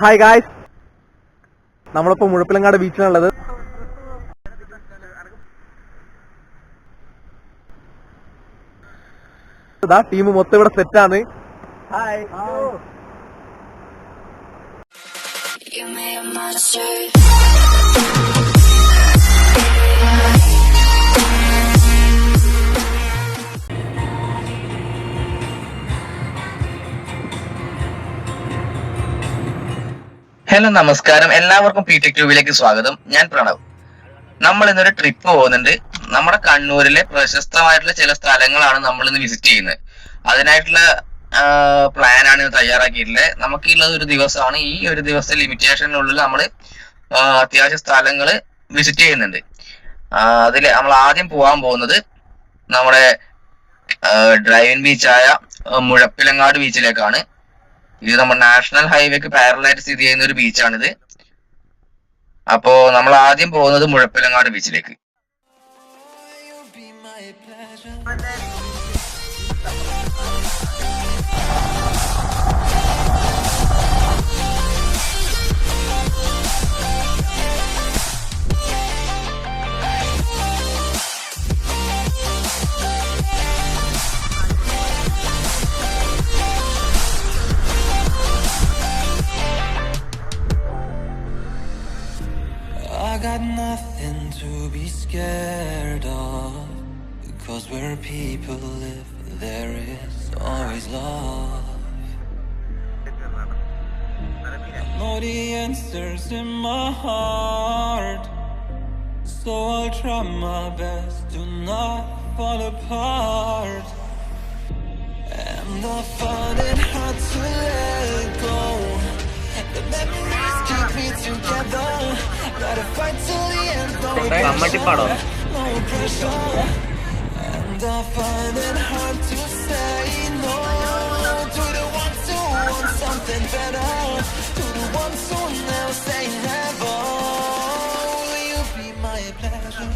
Hi guys, നമ്മളിപ്പോ Muzhappilangad ബീച്ചിലുള്ളത്. Team മൊത്തം ഇവിടെ സെറ്റാണ്. ഹായ്. ഹലോ, നമസ്കാരം. എല്ലാവർക്കും പി-ടെക് ട്യൂബിലേക്ക് സ്വാഗതം. ഞാൻ പ്രണവ്. നമ്മൾ ഇന്നൊരു ട്രിപ്പ് പോകുന്നുണ്ട്. നമ്മുടെ കണ്ണൂരിലെ പ്രശസ്തമായിട്ടുള്ള ചില സ്ഥലങ്ങളാണ് നമ്മൾ ഇന്ന് വിസിറ്റ് ചെയ്യുന്നത്. അതിനായിട്ടുള്ള പ്ലാനാണ് തയ്യാറാക്കിയിട്ടുള്ളത്. നമുക്കുള്ളത് ഒരു ദിവസമാണ്. ഈ ഒരു ദിവസത്തെ ലിമിറ്റേഷനുള്ളിൽ നമ്മൾ അത്യാവശ്യ സ്ഥലങ്ങൾ വിസിറ്റ് ചെയ്യുന്നുണ്ട്. അതിൽ നമ്മൾ ആദ്യം പോകാൻ പോകുന്നത് നമ്മുടെ ഡ്രൈവിംഗ് ബീച്ചായ മുഴപ്പിലങ്ങാട് ബീച്ചിലേക്കാണ്. ഇത് നമ്മുടെ നാഷണൽ ഹൈവേക്ക് പാരലായിട്ട് സ്ഥിതി ചെയ്യുന്ന ഒരു ബീച്ചാണിത്. അപ്പോ നമ്മൾ ആദ്യം പോകുന്നത് മുഴപ്പിലങ്ങാട് ബീച്ചിലേക്ക്. I got nothing to be scared of, because where people live, there is always love. I know the answers in my heart, so I'll try my best to not fall apart. And I find it hard to let go. The memories keep me together. Gotta fight till the end. No pressure. And I find it hard to say no to the ones who want something better, to the ones who never say never. Will you be my pleasure?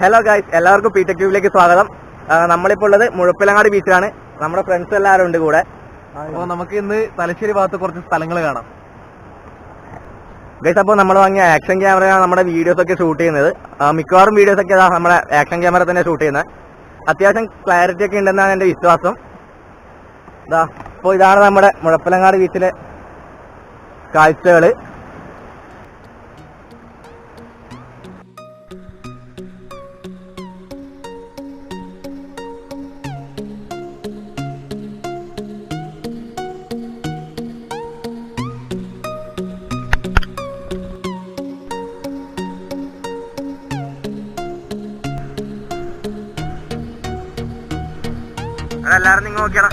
Hello guys, എല്ലാവർക്കും P-tech ട്യൂബിലേക്ക് സ്വാഗതം. നമ്മളിപ്പോൾ ഉള്ളത് മുഴപ്പിലങ്ങാട് ബീച്ചിലാണ്. നമ്മുടെ friends എല്ലാവരും ഉണ്ട് കൂടെ. അപ്പോൾ നമുക്ക് ഇന്ന് തലശ്ശേരി ഭാഗത്ത് കുറച്ച് സ്ഥലങ്ങൾ കാണാം ഗൈസ്. അപ്പോൾ നമ്മൾ വാങ്ങിയ ആക്ഷൻ ക്യാമറയാണ് നമ്മുടെ വീഡിയോസ് ഒക്കെ ഷൂട്ട് ചെയ്യുന്നത്. മിക്കവാറും വീഡിയോസ് ഒക്കെ നമ്മുടെ ആക്ഷൻ ക്യാമറ തന്നെ ഷൂട്ട് ചെയ്യുന്നത്. അത്യാവശ്യം ക്ലാരിറ്റി ഒക്കെ ഉണ്ടെന്നാണ് എൻ്റെ വിശ്വാസം. അപ്പോൾ ഇതാണ് നമ്മുടെ മുഴപ്പിലങ്ങാട് ബീച്ചിലെ കാഴ്ചകൾ. അതെല്ലാരും നിങ്ങൾ നോക്കിയാ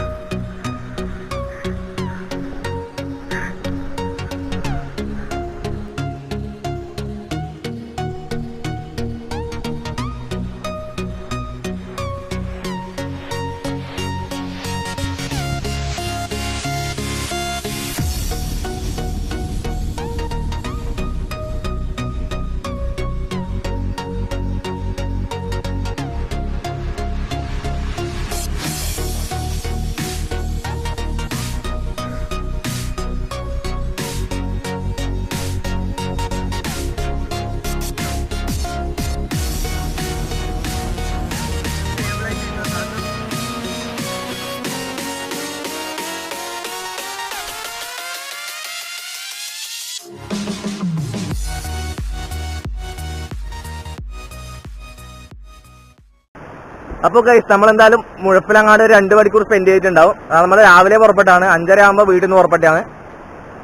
അപ്പോൾ ഗൈസ്, നമ്മളെന്തായാലും മുഴപ്പിലങ്ങാട് 2 മണിക്കൂർ സ്പെൻഡ് ചെയ്തിട്ടുണ്ടാവും. നമ്മൾ രാവിലെ പുറപ്പെട്ടാണ്, 5:30 ആകുമ്പോൾ വീട്ടിൽ നിന്ന് പുറപ്പെട്ടാണ്.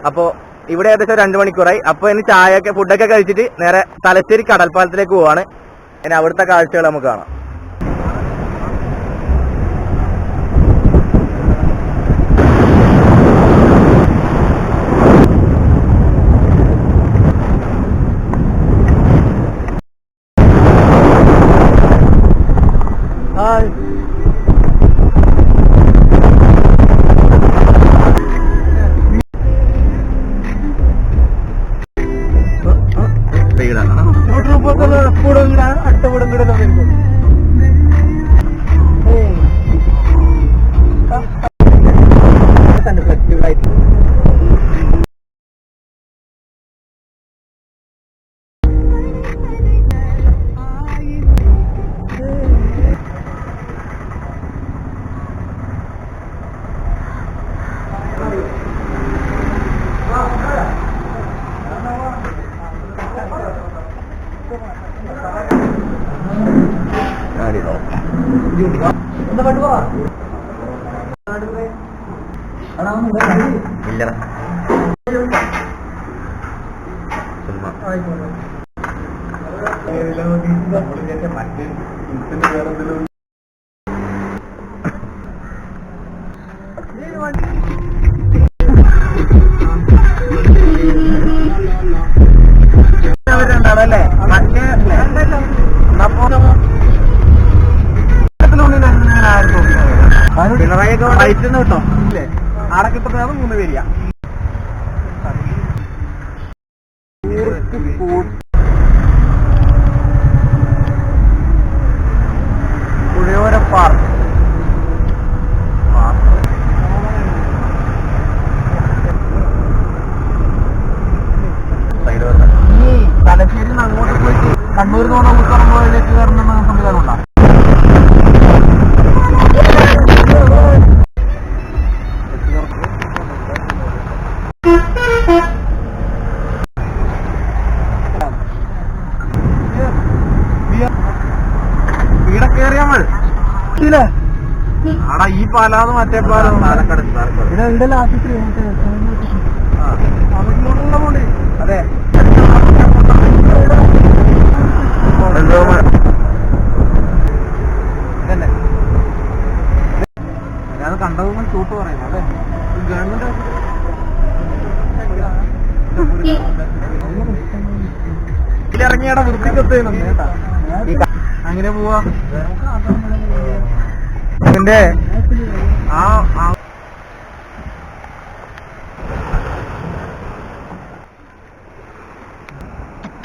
അപ്പോൾ ഇവിടെ ഏകദേശം 2 മണിക്കൂറായി. അപ്പൊ ഇനി ചായയൊക്കെ ഫുഡൊക്കെ കഴിച്ചിട്ട് നേരെ തലശ്ശേരി കടൽപ്പാലത്തിലേക്ക് പോവാണ്. ഇനി അവിടുത്തെ കാഴ്ചകൾ നമുക്ക് കാണാം. പിണറായിയൊക്കെ വയറ്റുന്ന കേട്ടോ അല്ലേ? ആടെ കിട്ടുന്നത് 3 പേരിയാ. പുഴയോര പാർക്ക് തലശ്ശേരി അങ്ങോട്ട് പോയിട്ട് കണ്ണൂരിൽ നിന്ന് ഉൾക്കറമ്പോയിലേക്ക് കയറുന്ന സംവിധാനം ഉണ്ടോ? ഇവിടെ കയറിയാ മതി. ആടാ ഈ പാലാന്ന് മറ്റേ പാലം പാലക്കാട് ഉണ്ടല്ലോ ആശുപത്രി. അതെ ഇതന്നെ ഞാൻ കണ്ടതൊന്നും ഷൂട്ട് പറയാം. അതെ ഗവൺമെന്റ് ഇതിലിറങ്ങിയാടാ വൃത്തിക്കെത്തുന്നു കേട്ടാ. അങ്ങനെ പോവാ. ഇതിന്റെ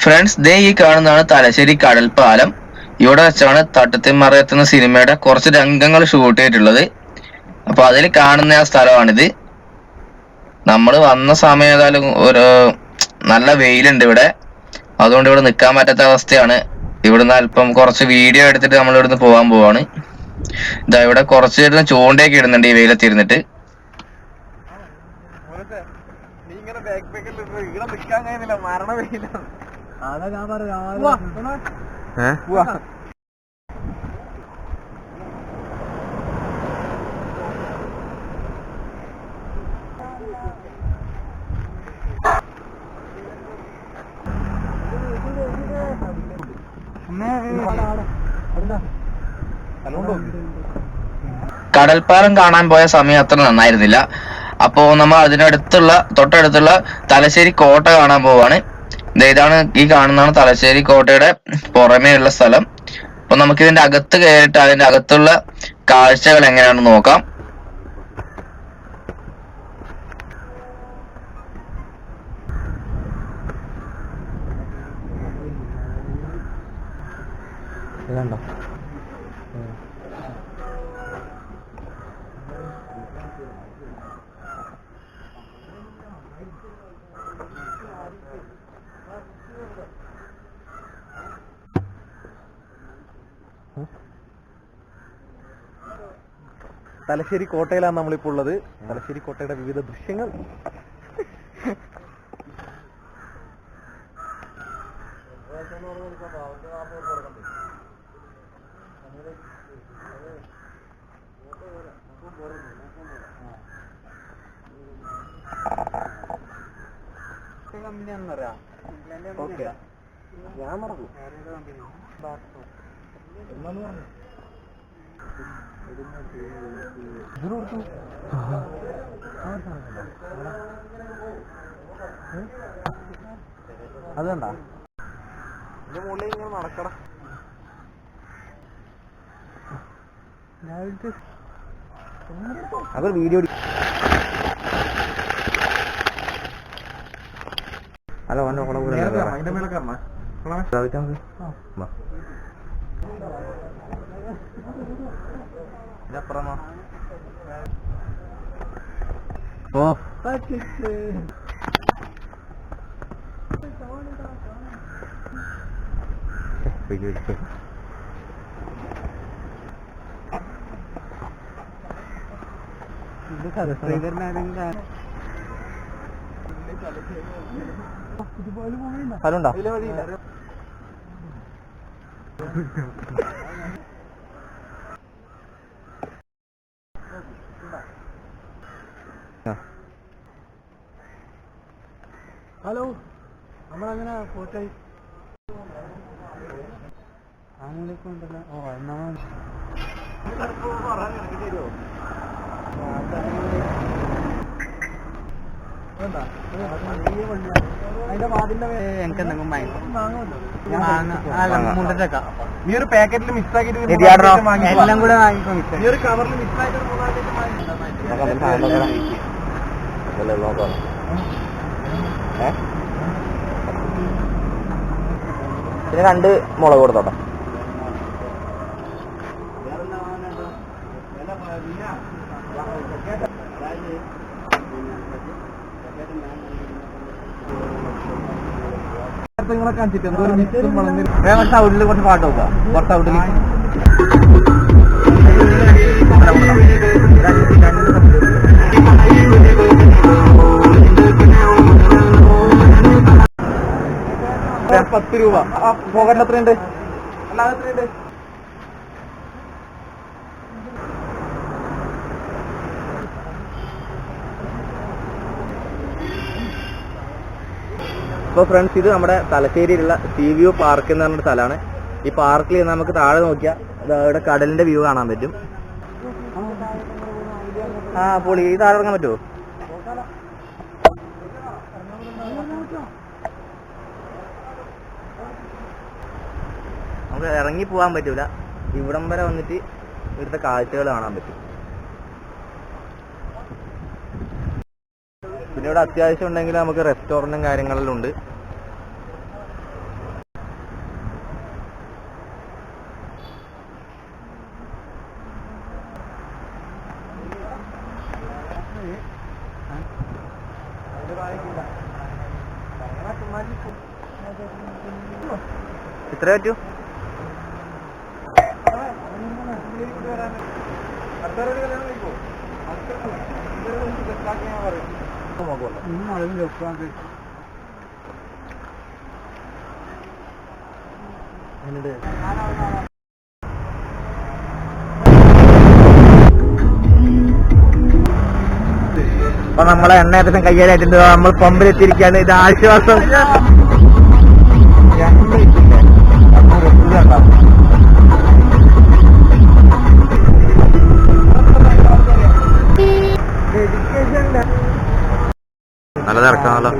ഫ്രണ്ട്സ്, ദേ ഈ കാണുന്നതാണ് തലശ്ശേരി കടൽപ്പാലം. ഇവിടെ വെച്ചാണ് തട്ടത്തിമറയത്ത് എന്ന സിനിമയുടെ കുറച്ച് രംഗങ്ങൾ ഷൂട്ട് ചെയ്തിട്ടുള്ളത്. അപ്പൊ അതിൽ കാണുന്ന ആ സ്ഥലമാണിത്. നമ്മൾ വന്ന സമയം ഏതായാലും ഒരു നല്ല വെയിലുണ്ട് ഇവിടെ. അതുകൊണ്ട് ഇവിടെ നിൽക്കാൻ പറ്റാത്ത അവസ്ഥയാണ്. ഇവിടുന്ന് അല്പം കുറച്ച് വീഡിയോ എടുത്തിട്ട് നമ്മൾ ഇവിടുന്ന് പോകാൻ പോവാണ്. ഇതാ ഇവിടെ കുറച്ച് നേരം ചൂണ്ടയൊക്കെ ഇടുന്നുണ്ട് ഈ വെയിലത്തിരുന്നിട്ട്. നീ ഇങ്ങനെ ഇവിടെ നിൽക്കാൻ കഴിയുന്നില്ല, മരണ വെയിലാണ്. അതാ ഞാൻ പറയാ കടൽപ്പാലം കാണാൻ പോയ സമയം അത്ര നന്നായിരുന്നില്ല. അപ്പോ നമ്മൾ തൊട്ടടുത്തുള്ള തലശ്ശേരി കോട്ട കാണാൻ പോവാണ്. ഇതാണ് ഈ കാണുന്നതാണ് തലശ്ശേരി കോട്ടയുടെ പുറമേയുള്ള സ്ഥലം. അപ്പൊ നമുക്ക് ഇതിന്റെ അകത്ത് കയറിയിട്ട് അതിന്റെ അകത്തുള്ള കാഴ്ചകൾ എങ്ങനെയാണെന്ന് നോക്കാം. ഇതുണ്ടോ? തലശ്ശേരി കോട്ടയിലാണ് നമ്മളിപ്പോൾ ഉള്ളത്. തലശ്ശേരി കോട്ടയുടെ വിവിധ ദൃശ്യങ്ങൾ ഞാൻ മറന്നു. അതുകൊണ്ടാ എന്റെ മുകളിൽ ഇങ്ങനെ നടക്കട. അതൊരു വീഡിയോ. ഹലോ അവൻ്റെ ഓളെ കൂടെ ഇതപ്പുറമാ. ഓ ഹലോണ്ടോ ഹലോ നമ്മളങ്ങനെ ഫോട്ടോ ഉണ്ടല്ലോ. ഓ എന്നാ ഈ ഒരു പാക്കറ്റിൽ മിക്സ് ആക്കിട്ട് എല്ലാം കൂടെ വാങ്ങിക്കോ. ഈ ഒരു കവറിൽ മിക്സ് ആയിട്ട് പിന്നെ 2 മുളക് കൊടുത്തോട്ടെ. ഔട്ടിൽ കുറച്ച് പാട്ട് നോക്കാം. കുറച്ച് ഔട്ടിൽ ₹10. പോകട്ടെ എത്രയുണ്ട്? അല്ലാതെ എത്രയുണ്ട്? അപ്പോൾ ഫ്രണ്ട്സ്, ഇത് നമ്മുടെ തലശ്ശേരിയിലുള്ള സീ വ്യൂ പാർക്ക് എന്ന് പറഞ്ഞൊരു സ്ഥലമാണ്. ഈ പാർക്കിൽ നമുക്ക് താഴെ നോക്കിയാൽ ഇവിടെ കടലിന്റെ വ്യൂ കാണാൻ പറ്റും. ആ പൊളി. ഈ താഴെ ഇറങ്ങാൻ പറ്റുമോ? നമുക്ക് ഇറങ്ങി പോകാൻ പറ്റൂല. ഇവിടം വരെ വന്നിട്ട് ഇവിടുത്തെ കാഴ്ചകൾ കാണാൻ പറ്റും. പിന്നെ ഇവിടെ അത്യാവശ്യം ഉണ്ടെങ്കിൽ നമുക്ക് റെസ്റ്റോറൻറ്റും കാര്യങ്ങളെല്ലാം ഉണ്ട്. ഇത്ര പറ്റൂ. അപ്പൊ നമ്മളെ എണ്ണ ഏകദേശം കയ്യിലായിട്ടുണ്ട്. നമ്മൾ പമ്പിലെത്തിയിരിക്കാണ്. ഇത് ആശ്വാസം. നല്ലത് ഇറക്കാമല്ലോ.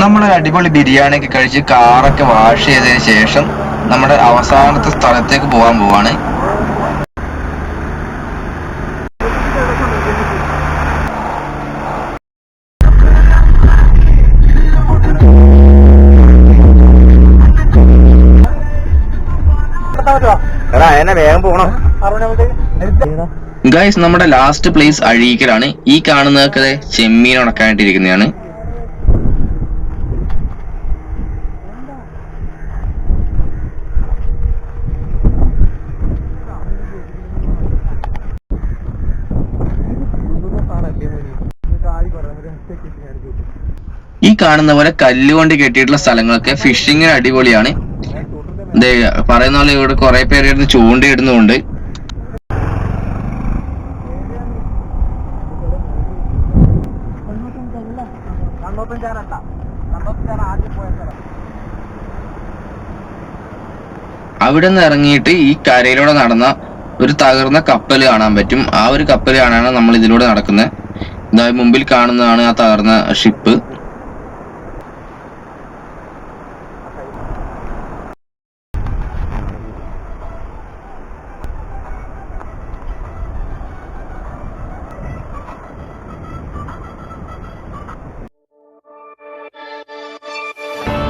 നമ്മളൊരു അടിപൊളി ബിരിയാണി ഒക്കെ കഴിച്ച് കാറൊക്കെ വാഷ് ചെയ്തതിന് ശേഷം നമ്മുടെ അവസാനത്തെ സ്ഥലത്തേക്ക് പോകാൻ പോവാണ്. വേഗം പോകണം. ഗൈസ്, നമ്മുടെ ലാസ്റ്റ് പ്ലേസ് അഴീക്കലാണ്. ഈ കാണുന്നതൊക്കെ ചെമ്മീൻ ഉണക്കാനായിട്ടിരിക്കുന്നതാണ്. ഈ കാണുന്ന പോലെ കല്ലുകൊണ്ട് കെട്ടിയിട്ടുള്ള സ്ഥലങ്ങളൊക്കെ ഫിഷിങ്ങിന് അടിപൊളിയാണ്. പറയുന്ന പോലെ ഇവിടെ കുറെ പേര് ഇരുന്ന് ചൂണ്ടിയിടുന്നുണ്ട്. അവിടെ നിന്ന് ഇറങ്ങിയിട്ട് ഈ കരയിലൂടെ നടന്ന ഒരു തകർന്ന കപ്പൽ കാണാൻ പറ്റും. ആ ഒരു കപ്പൽ കാണാനാണ് നമ്മൾ ഇതിലൂടെ നടക്കുന്നത്. ഇതാ മുമ്പിൽ കാണുന്നതാണ് ആ തകർന്ന ship.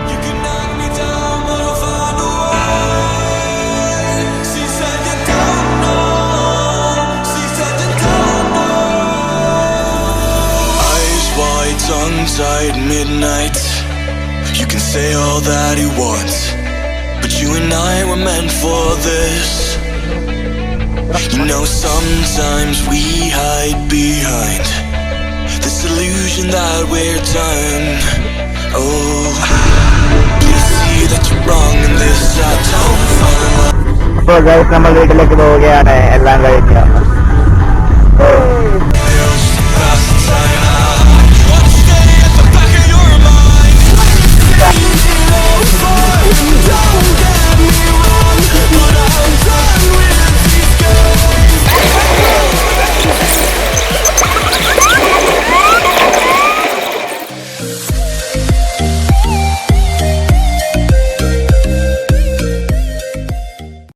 You can knock me down, but I'll find a way. She said you don't know. She said you don't know. Eyes wide, tongue-tied, midnight. You can say all that you want, but you and I were meant for this. You know sometimes we hide behind this illusion that we're done. Oh, you see that you're wrong in this. I don't fall in love. അപ്പോൾ guys നമ്മൾ വീട്ടിലേക്ക് പോവുകയാണ്. എല്ലാം കഴിഞ്ഞ്